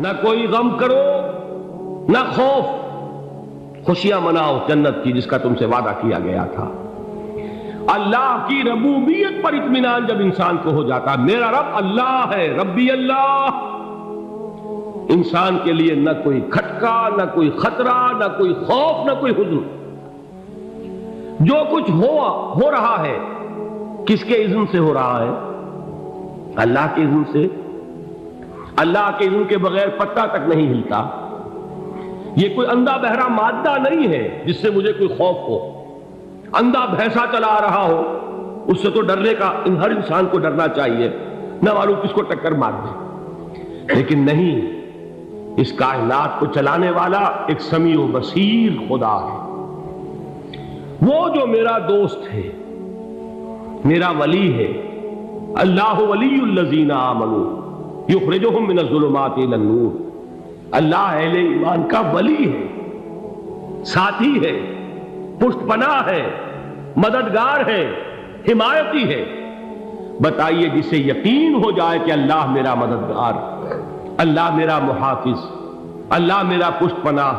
نہ کوئی غم کرو نہ خوف، خوشیاں مناؤ جنت کی جس کا تم سے وعدہ کیا گیا تھا۔ اللہ کی ربوبیت پر اطمینان جب انسان کو ہو جاتا، میرا رب اللہ ہے، ربی اللہ، انسان کے لیے نہ کوئی کھٹکا، نہ کوئی خطرہ، نہ کوئی خوف، نہ کوئی حزن۔ جو کچھ ہو رہا ہے کس کے اذن سے ہو رہا ہے؟ اللہ کے اذن سے۔ اللہ کے اذن کے بغیر پتہ تک نہیں ہلتا۔ یہ کوئی اندھا بہرا مادہ نہیں ہے جس سے مجھے کوئی خوف ہو۔ اندھا بھینسا چلا رہا ہو اس سے تو ڈرنے کا ہر انسان کو ڈرنا چاہیے، نہ معلوم کس کو ٹکر مار دے، لیکن نہیں، اس کائنات کو چلانے والا ایک سمیع و بصیر خدا ہے۔ وہ جو میرا دوست ہے، میرا ولی ہے، اللہ ولی الذین آمنوا یخرجہم من الظلمات الی النور، اللہ اہل ایمان کا ولی ہے، ساتھی ہے، پشت پناہ ہے، مددگار ہے، حمایتی ہے۔ بتائیے جسے یقین ہو جائے کہ اللہ میرا مددگار، اللہ میرا محافظ، اللہ میرا پشت پناہ،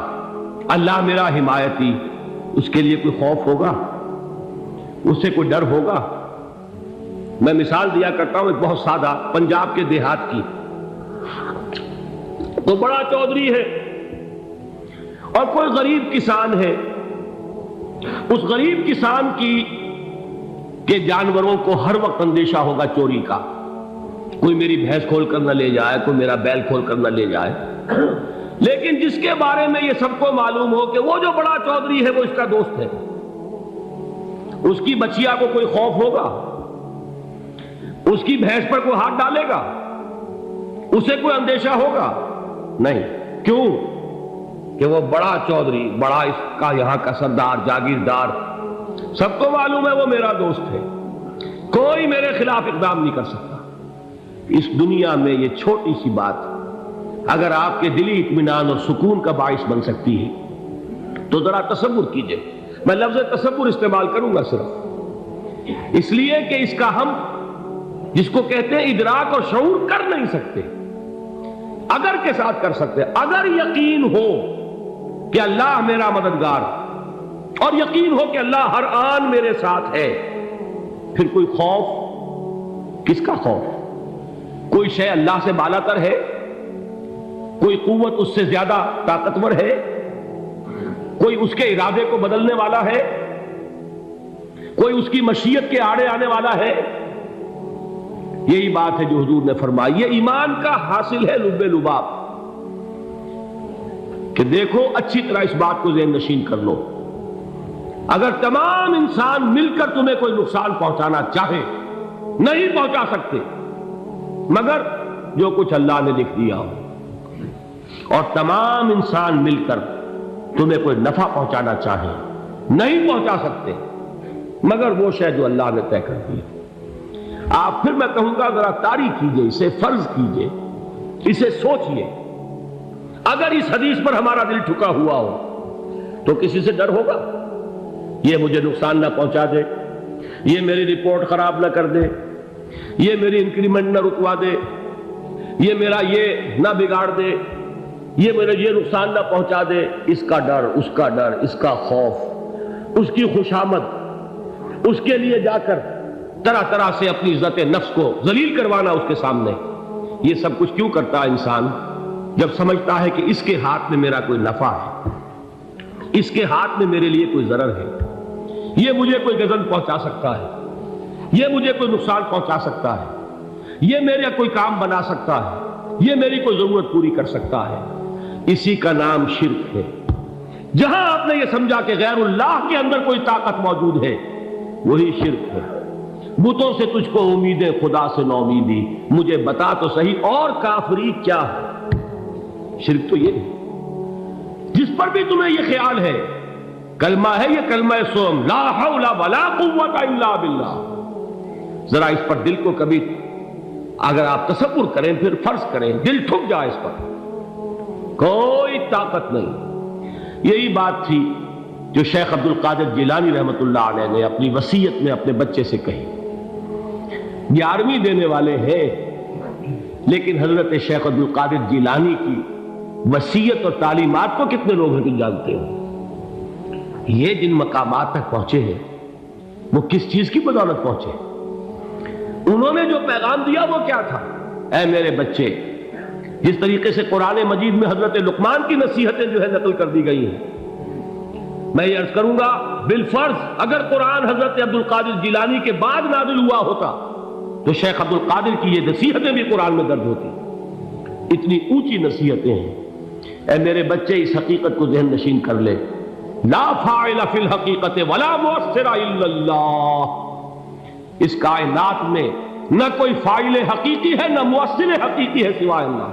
اللہ میرا حمایتی، اس کے لیے کوئی خوف ہوگا؟ اس سے کوئی ڈر ہوگا؟ میں مثال دیا کرتا ہوں ایک بہت سادہ، پنجاب کے دیہات کی۔ تو بڑا چودھری ہے اور کوئی غریب کسان ہے۔ اس غریب کسان کے جانوروں کو ہر وقت اندیشہ ہوگا چوری کا، کوئی میری بھینس کھول کر نہ لے جائے، کوئی میرا بیل کھول کر نہ لے جائے۔ لیکن جس کے بارے میں یہ سب کو معلوم ہو کہ وہ جو بڑا چودھری ہے وہ اس کا دوست ہے، اس کی بچیا کو کوئی خوف ہوگا؟ اس کی بھینس پر کوئی ہاتھ ڈالے گا؟ اسے کوئی اندیشہ ہوگا؟ نہیں۔ کیوں؟ کہ وہ بڑا چودھری، بڑا اس کا یہاں کا سردار، جاگیردار، سب کو معلوم ہے وہ میرا دوست ہے، کوئی میرے خلاف اقدام نہیں کر سکتا۔ اس دنیا میں یہ چھوٹی سی بات اگر آپ کے دلی اطمینان اور سکون کا باعث بن سکتی ہے تو ذرا تصور کیجئے۔ میں لفظ تصور استعمال کروں گا صرف اس لیے کہ اس کا ہم جس کو کہتے ہیں ادراک اور شعور کر نہیں سکتے، اگر کے ساتھ کر سکتے۔ اگر یقین ہو کہ اللہ میرا مددگار اور یقین ہو کہ اللہ ہر آن میرے ساتھ ہے، پھر کوئی خوف؟ کس کا خوف؟ کوئی شے اللہ سے بالا تر ہے؟ کوئی قوت اس سے زیادہ طاقتور ہے؟ کوئی اس کے ارادے کو بدلنے والا ہے؟ کوئی اس کی مشیت کے آڑے آنے والا ہے؟ یہی بات ہے جو حضور نے فرمائی، یہ ایمان کا حاصل ہے لب لباب، کہ دیکھو اچھی طرح اس بات کو ذہن نشین کر لو، اگر تمام انسان مل کر تمہیں کوئی نقصان پہنچانا چاہے نہیں پہنچا سکتے، مگر جو کچھ اللہ نے لکھ دیا ہو، اور تمام انسان مل کر تمہیں کوئی نفع پہنچانا چاہے نہیں پہنچا سکتے، مگر وہ شے جو اللہ نے طے کر دی۔ آپ پھر میں کہوں گا ذرا طاری کیجئے، اسے فرض کیجئے، اسے سوچئے، اگر اس حدیث پر ہمارا دل ٹھکا ہوا ہو تو کسی سے ڈر ہوگا؟ یہ مجھے نقصان نہ پہنچا دے، یہ میری رپورٹ خراب نہ کر دے، یہ میری انکریمنٹ نہ رکوا دے، یہ میرا یہ نہ بگاڑ دے، یہ میرا یہ نقصان نہ پہنچا دے۔ اس کا ڈر، اس کا ڈر، اس کا خوف، اس کی خوشامد، اس کے لیے جا کر طرح طرح سے اپنی عزت نفس کو ذلیل کروانا اس کے سامنے، یہ سب کچھ کیوں کرتا ہے انسان؟ جب سمجھتا ہے کہ اس کے ہاتھ میں میرا کوئی نفع ہے، اس کے ہاتھ میں میرے لیے کوئی ضرر ہے، یہ مجھے کوئی غضب پہنچا سکتا ہے، یہ مجھے کوئی نقصان پہنچا سکتا ہے، یہ میرا کوئی کام بنا سکتا ہے، یہ میری کوئی ضرورت پوری کر سکتا ہے، اسی کا نام شرک ہے۔ جہاں آپ نے یہ سمجھا کہ غیر اللہ کے اندر کوئی طاقت موجود ہے، وہی شرک ہے۔ بتوں سے تجھ کو امیدیں، خدا سے نو امیدی، مجھے بتا تو صحیح اور کافری کیا ہے؟ شرک تو یہ ہے۔ جس پر بھی تمہیں یہ خیال ہے، کلمہ ہے یہ کلمہ سوم، لا حول ولا قوت الا باللہ، ذرا اس پر دل کو کبھی اگر آپ تصور کریں، پھر فرض کریں، دل ٹھک جائے اس پر، کوئی طاقت نہیں۔ یہی بات تھی جو شیخ عبد القادر جیلانی رحمۃ اللہ علیہ نے اپنی وصیت میں اپنے بچے سے کہی۔ 11ویں دینے والے ہیں، لیکن حضرت شیخ عبد القادر جیلانی کی وصیت اور تعلیمات کو کتنے لوگ ہیں تم جانتے ہو؟ یہ جن مقامات تک پہنچے ہیں وہ کس چیز کی بدولت پہنچے؟ انہوں نے جو پیغام دیا وہ کیا تھا؟ اے میرے بچے، جس طریقے سے قرآن مجید میں حضرت لقمان کی نصیحتیں جو ہے نقل کر دی گئی ہیں، میں یہ عرض کروں گا بالفرض اگر قرآن حضرت عبد القادر جیلانی کے بعد نازل ہوا ہوتا تو شیخ عبد القادر کی یہ نصیحتیں بھی قرآن میں درج ہوتی۔ اتنی اونچی نصیحتیں ہیں۔ اے میرے بچے، اس حقیقت کو ذہن نشین کر لے، لا فاعل فی الحقیقت ولا مؤثر الا اللہ۔ اس کائنات میں نہ کوئی فاعل حقیقی ہے نہ مؤثر حقیقی ہے سوائے اللہ۔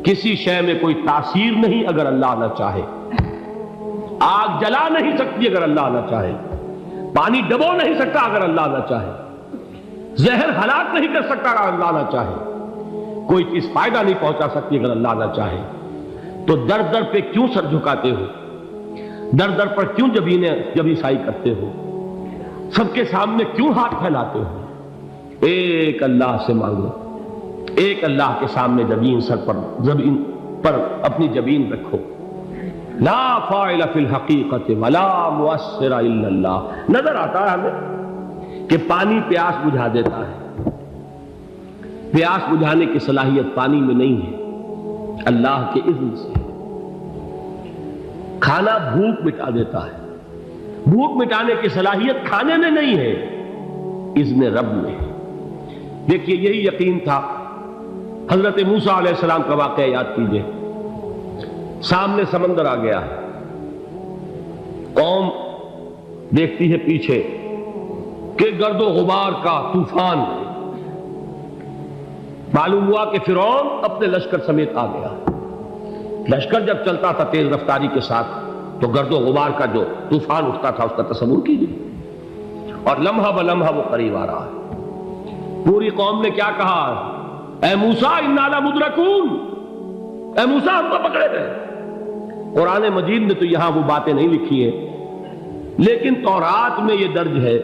کسی شے میں کوئی تاثیر نہیں اگر اللہ نہ چاہے۔ آگ جلا نہیں سکتی اگر اللہ نہ چاہے، پانی ڈبو نہیں سکتا اگر اللہ نہ چاہے، زہر ہلاک نہیں کر سکتا اگر اللہ نہ چاہے، کوئی چیز فائدہ نہیں پہنچا سکتی اگر اللہ نہ چاہے۔ تو در در پہ کیوں سر جھکاتے ہو؟ در در پر کیوں جبیں سائی کرتے ہو؟ سب کے سامنے کیوں ہاتھ پھیلاتے ہو؟ ایک اللہ سے مانگو، ایک اللہ کے سامنے زمین پر اپنی جبین رکھو۔ لا فاعل فی الحقیقت ولا مؤثر الا اللہ۔ نظر آتا ہے ہمیں کہ پانی پیاس بجھا دیتا ہے، پیاس بجھانے کی صلاحیت پانی میں نہیں ہے، اللہ کے اذن سے۔ کھانا بھوک مٹا دیتا ہے، بھوک مٹانے کی صلاحیت کھانے میں نہیں ہے، اذن رب میں ہے۔ دیکھیے یہی یقین تھا حضرت موسیٰ علیہ السلام کا واقعہ یاد کیجئے۔ سامنے سمندر آ گیا ہے، قوم دیکھتی ہے پیچھے کہ گرد و غبار کا طوفان ہے۔ معلوم ہوا کہ فرعون اپنے لشکر سمیت آ گیا۔ لشکر جب چلتا تھا تیز رفتاری کے ساتھ تو گرد و غبار کا جو طوفان اٹھتا تھا اس کا تصور کیجیے، اور لمحہ بلمحہ وہ قریب آ رہا ہے۔ پوری قوم نے کیا کہا؟ اے موسیٰ انا لمدرکون، اے موسیٰ ہم کو پکڑے گئے۔ قرآن مجید نے تو یہاں وہ باتیں نہیں لکھی ہیں، لیکن تورات میں یہ درج ہے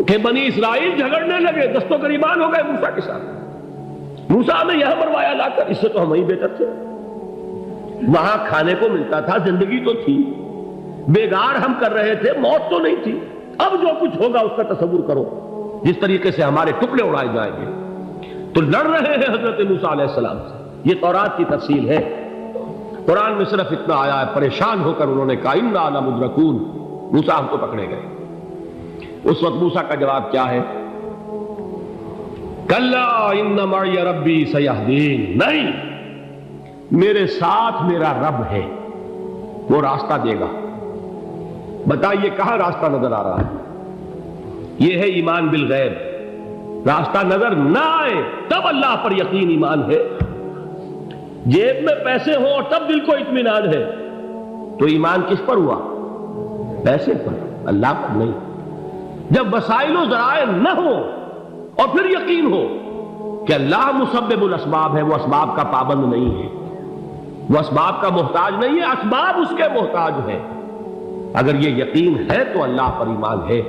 کہ بنی اسرائیل جھگڑنے لگے، دست و گریبان ہو گئے موسیٰ کے ساتھ۔ موسیٰ نے یہاں مروایا لا کر، اس سے تو ہم ہی بہتر تھے، وہاں کھانے کو ملتا تھا، زندگی تو تھی، بیگار ہم کر رہے تھے، موت تو نہیں تھی۔ اب جو کچھ ہوگا اس کا تصور کرو، جس طریقے سے ہمارے ٹکڑے اڑائے جائیں گے۔ تو لڑ رہے ہیں حضرت موسیٰ علیہ السلام سے۔ یہ تورات کی تفصیل ہے، قرآن میں صرف اتنا آیا ہے، پریشان ہو کر انہوں نے کہا انا لمدرکون، موسیٰ ہم کو پکڑے گئے۔ اس وقت موسیٰ کا جواب کیا ہے؟ کلا ان معی ربی سیہدین، نہیں، میرے ساتھ میرا رب ہے، وہ راستہ دے گا۔ بتائیے کہاں راستہ نظر آ رہا ہے؟ یہ ہے ایمان بالغیب۔ راستہ نظر نہ آئے تب اللہ پر یقین ایمان ہے۔ جیب میں پیسے ہوں اور تب دل کو اطمینان ہے تو ایمان کس پر ہوا؟ پیسے پر، اللہ پر نہیں۔ جب وسائل و ذرائع نہ ہو اور پھر یقین ہو کہ اللہ مسبب الاسباب ہے، وہ اسباب کا پابند نہیں ہے، وہ اسباب کا محتاج نہیں ہے، اسباب اس کے محتاج ہے۔ اگر یہ یقین ہے تو اللہ پر ایمان ہے،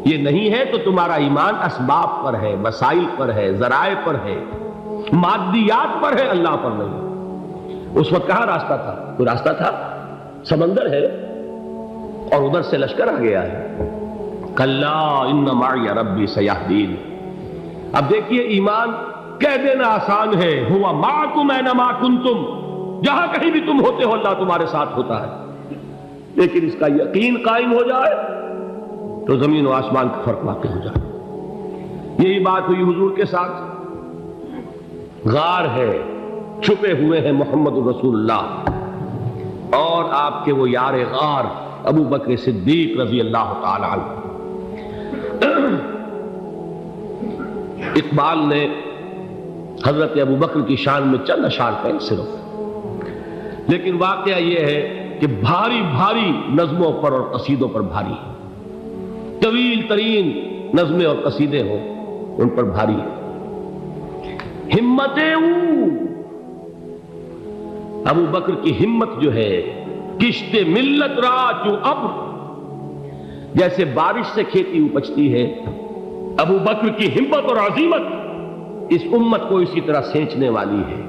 یہ نہیں ہے تو تمہارا ایمان اسباب پر ہے، وسائل پر ہے، ذرائع پر ہے، مادیات پر ہے، اللہ پر نہیں۔ اس وقت کہاں راستہ تھا؟ کوئی راستہ تھا؟ سمندر ہے اور ادھر سے لشکر آ گیا ہے۔ کلا ان معی ربی سیہدین۔ اب دیکھیے ایمان کہہ دینا آسان ہے، ہوا معکم اینما کنتم، جہاں کہیں بھی تم ہوتے ہو اللہ تمہارے ساتھ ہوتا ہے، لیکن اس کا یقین قائم ہو جائے تو زمین و آسمان کا فرق واقع ہو جائے۔ یہی بات ہوئی حضور کے ساتھ۔ غار ہے، چھپے ہوئے ہیں محمد رسول اللہ اور آپ کے وہ یار غار ابو بکر صدیق رضی اللہ تعالی عنہ۔ اقبال نے حضرت ابو بکر کی شان میں چند اشعار کہیں صرف، لیکن واقعہ یہ ہے کہ بھاری بھاری نظموں پر اور قصیدوں پر بھاری ہے، طویل ترین نظمیں اور قصیدے ہوں ان پر بھاری ہے۔ ہمتیں ابو بکر کی ہمت جو ہے، کشت ملت را چوں ابر، جیسے بارش سے کھیتی اپجتی ہے، ابو بکر کی ہمت اور عزیمت اس امت کو اسی طرح سینچنے والی ہے۔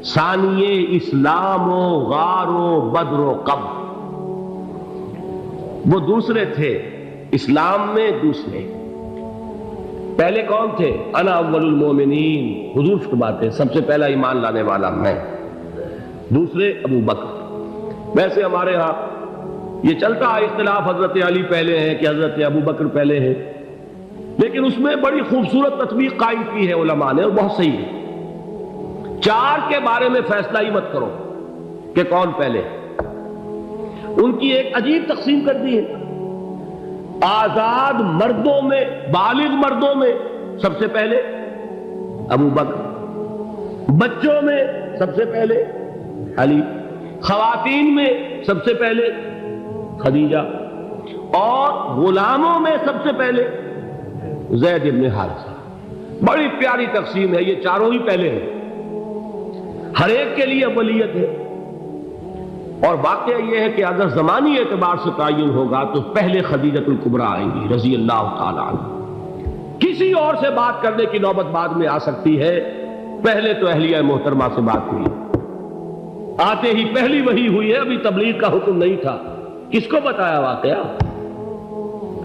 ثانیے اسلام و غار و بدر و قبر، وہ دوسرے تھے اسلام میں، دوسرے پہلے کون تھے؟ انا اول المومنین، حضور فرماتے سب سے پہلا ایمان لانے والا میں، دوسرے ابو بکر۔ ویسے ہمارے ہاں یہ چلتا ہے اختلاف، حضرت علی پہلے ہیں کہ حضرت ابو بکر پہلے ہیں، لیکن اس میں بڑی خوبصورت تطبیق قائم کی ہے علماء نے، اور بہت صحیح ہے۔ چار کے بارے میں فیصلہ ہی مت کرو کہ کون پہلے، ان کی ایک عجیب تقسیم کر دی ہے۔ آزاد مردوں میں، بالغ مردوں میں سب سے پہلے ابو بکر، بچوں میں سب سے پہلے علی، خواتین میں سب سے پہلے خدیجہ، اور غلاموں میں سب سے پہلے زید بن حارثہ۔ بڑی پیاری تقسیم ہے، یہ چاروں ہی پہلے ہیں، ہر ایک کے لیے اولیت ہے۔ اور واقعہ یہ ہے کہ اگر زمانی اعتبار سے تعین ہوگا تو پہلے خدیجۃ الکبریٰ آئیں گی رضی اللہ تعالی عنہ، کسی اور سے بات کرنے کی نوبت بعد میں آ سکتی ہے، پہلے تو اہلیہ محترمہ سے بات ہوئی، آتے ہی پہلی وحی ہوئی ہے، ابھی تبلیغ کا حکم نہیں تھا، کس کو بتایا واقعہ؟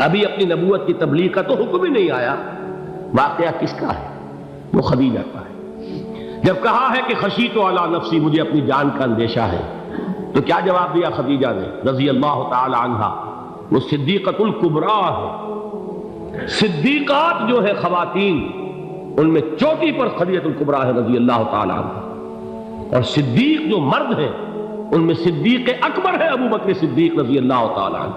ابھی اپنی نبوت کی تبلیغ کا تو حکم ہی نہیں آیا، واقعہ کس کا ہے؟ وہ خدیجہ کا ہے۔ جب کہا ہے کہ خشیت علی نفسی، مجھے اپنی جان کا اندیشہ ہے، تو کیا جواب دیا خدیجہ نے رضی اللہ تعالی عنہا؟ وہ صدیقۃ الکبریٰ ہے، صدیقات جو ہے خواتین ان میں چوٹی پر خدیجۃ الکبریٰ ہے رضی اللہ تعالی عنہا، اور صدیق جو مرد ہیں ان میں صدیق اکبر ہے ابو بکر صدیق رضی اللہ تعالی عنہ،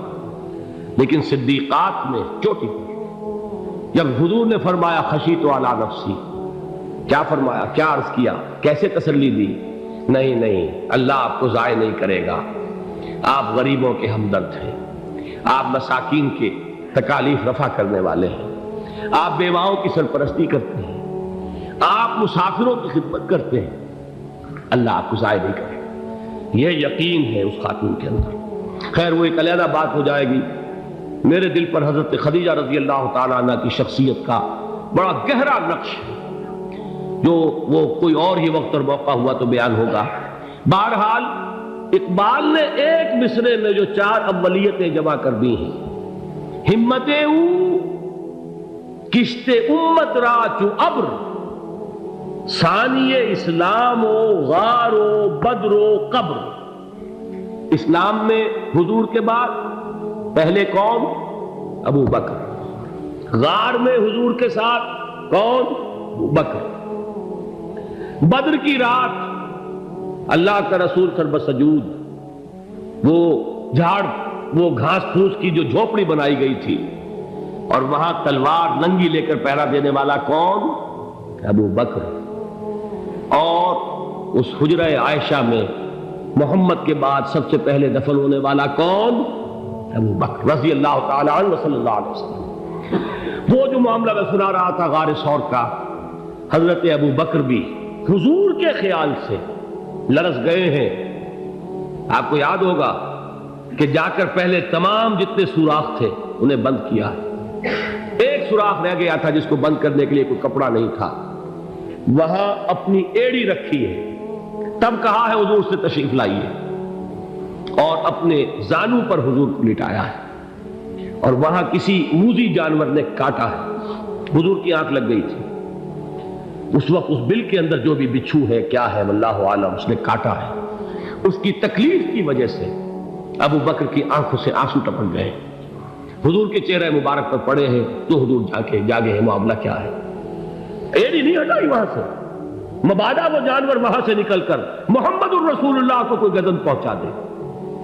لیکن صدیقات میں چوٹی پر۔ جب حضور نے فرمایا خشیت علی نفسی، کیا فرمایا، کیا عرض کیا، کیسے تسلی دی؟ نہیں نہیں، اللہ آپ کو ضائع نہیں کرے گا، آپ غریبوں کے ہمدرد ہیں، آپ مساکین کے تکالیف رفع کرنے والے ہیں، آپ بیواؤں کی سرپرستی کرتے ہیں، آپ مسافروں کی خدمت کرتے ہیں، اللہ آپ کو ضائع نہیں کرے گا۔ یہ یقین ہے اس خاتون کے اندر۔ خیر وہ ایک علیحدہ بات ہو جائے گی۔ میرے دل پر حضرت خدیجہ رضی اللہ تعالیٰ عنہ کی شخصیت کا بڑا گہرا نقش ہے، جو وہ کوئی اور ہی وقت اور موقع ہوا تو بیان ہوگا۔ بہرحال اقبال نے ایک مصرے میں جو چار اولیتیں جمع کر دی ہیں، ہمتیں او کشت امت را چو ابر، ثانی اسلام و غار و بدر و قبر۔ اسلام میں حضور کے بعد پہلے کون؟ ابو بکر۔ غار میں حضور کے ساتھ کون؟ ابو بکر۔ بدر کی رات اللہ کا رسول سربسجود وہ جھاڑ، وہ گھاس پھوس کی جو جھوپڑی بنائی گئی تھی، اور وہاں تلوار ننگی لے کر پہرا دینے والا کون؟ ابو بکر۔ اور اس حجرہ عائشہ میں محمد کے بعد سب سے پہلے دفن ہونے والا کون؟ ابو بکر رضی اللہ تعالی عنہ وصلی اللہ علیہ وسلم۔ وہ جو معاملہ میں سنا رہا تھا غار ثور کا، حضرت ابو بکر بھی حضور کے خیال سے لرز گئے ہیں۔ آپ کو یاد ہوگا کہ جا کر پہلے تمام جتنے سوراخ تھے انہیں بند کیا ہے، ایک سوراخ رہ گیا تھا جس کو بند کرنے کے لیے کوئی کپڑا نہیں تھا، وہاں اپنی ایڑی رکھی ہے، تب کہا ہے حضور سے تشریف لائیے، اور اپنے زانو پر حضور کو لٹایا ہے، اور وہاں کسی موذی جانور نے کاٹا ہے، حضور کی آنکھ لگ گئی تھی، اس وقت اس بل کے اندر جو بھی بچھو ہے کیا ہے واللہ عالم، اس نے کاٹا ہے، اس کی تکلیف کی وجہ سے ابو بکر کی آنکھوں سے آنسو ٹپک گئے، حضور کے چہرے مبارک پر پڑے ہیں، تو حضور جاگے ہیں، معاملہ کیا ہے؟ ایڑی نہیں ہٹائی وہاں سے، مبادا وہ جانور وہاں سے نکل کر محمد الرسول اللہ کو کوئی گزن پہنچا دے،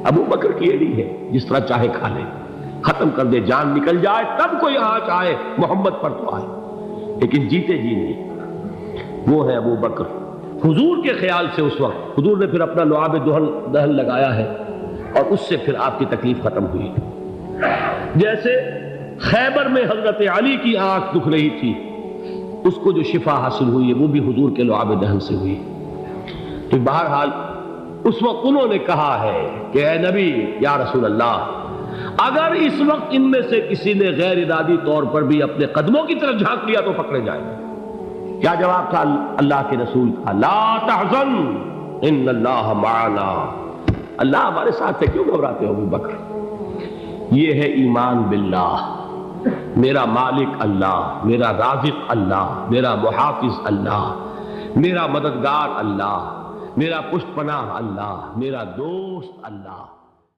ابو بکر کی ایڑی ہے، جس طرح چاہے کھا لے، ختم کر دے، جان نکل جائے تب کوئی آنچ آئے، محمد پر تو آئے، لیکن جیتے جی نہیں۔ وہ ہے ابو بکر۔ حضور کے خیال سے اس وقت حضور نے پھر اپنا لعاب دہن لگایا ہے، اور اس سے پھر آپ کی تکلیف ختم ہوئی۔ جیسے خیبر میں حضرت علی کی آنکھ دکھ رہی تھی، اس کو جو شفا حاصل ہوئی ہے وہ بھی حضور کے لعاب دہن سے ہوئی۔ تو بہرحال اس وقت انہوں نے کہا ہے کہ اے نبی یا رسول اللہ، اگر اس وقت ان میں سے کسی نے غیر ارادی طور پر بھی اپنے قدموں کی طرف جھانک لیا تو پکڑے جائیں گے، کیا جواب تھا اللہ کے رسول کا؟ لا تحزن ان اللہ معنا، اللہ ہمارے ساتھ ہے، کیوں گھبراتے ہو ابو بکر؟ یہ ہے ایمان باللہ، میرا مالک اللہ، میرا رازق اللہ، میرا محافظ اللہ، میرا مددگار اللہ، میرا پشت پناہ اللہ، میرا دوست اللہ۔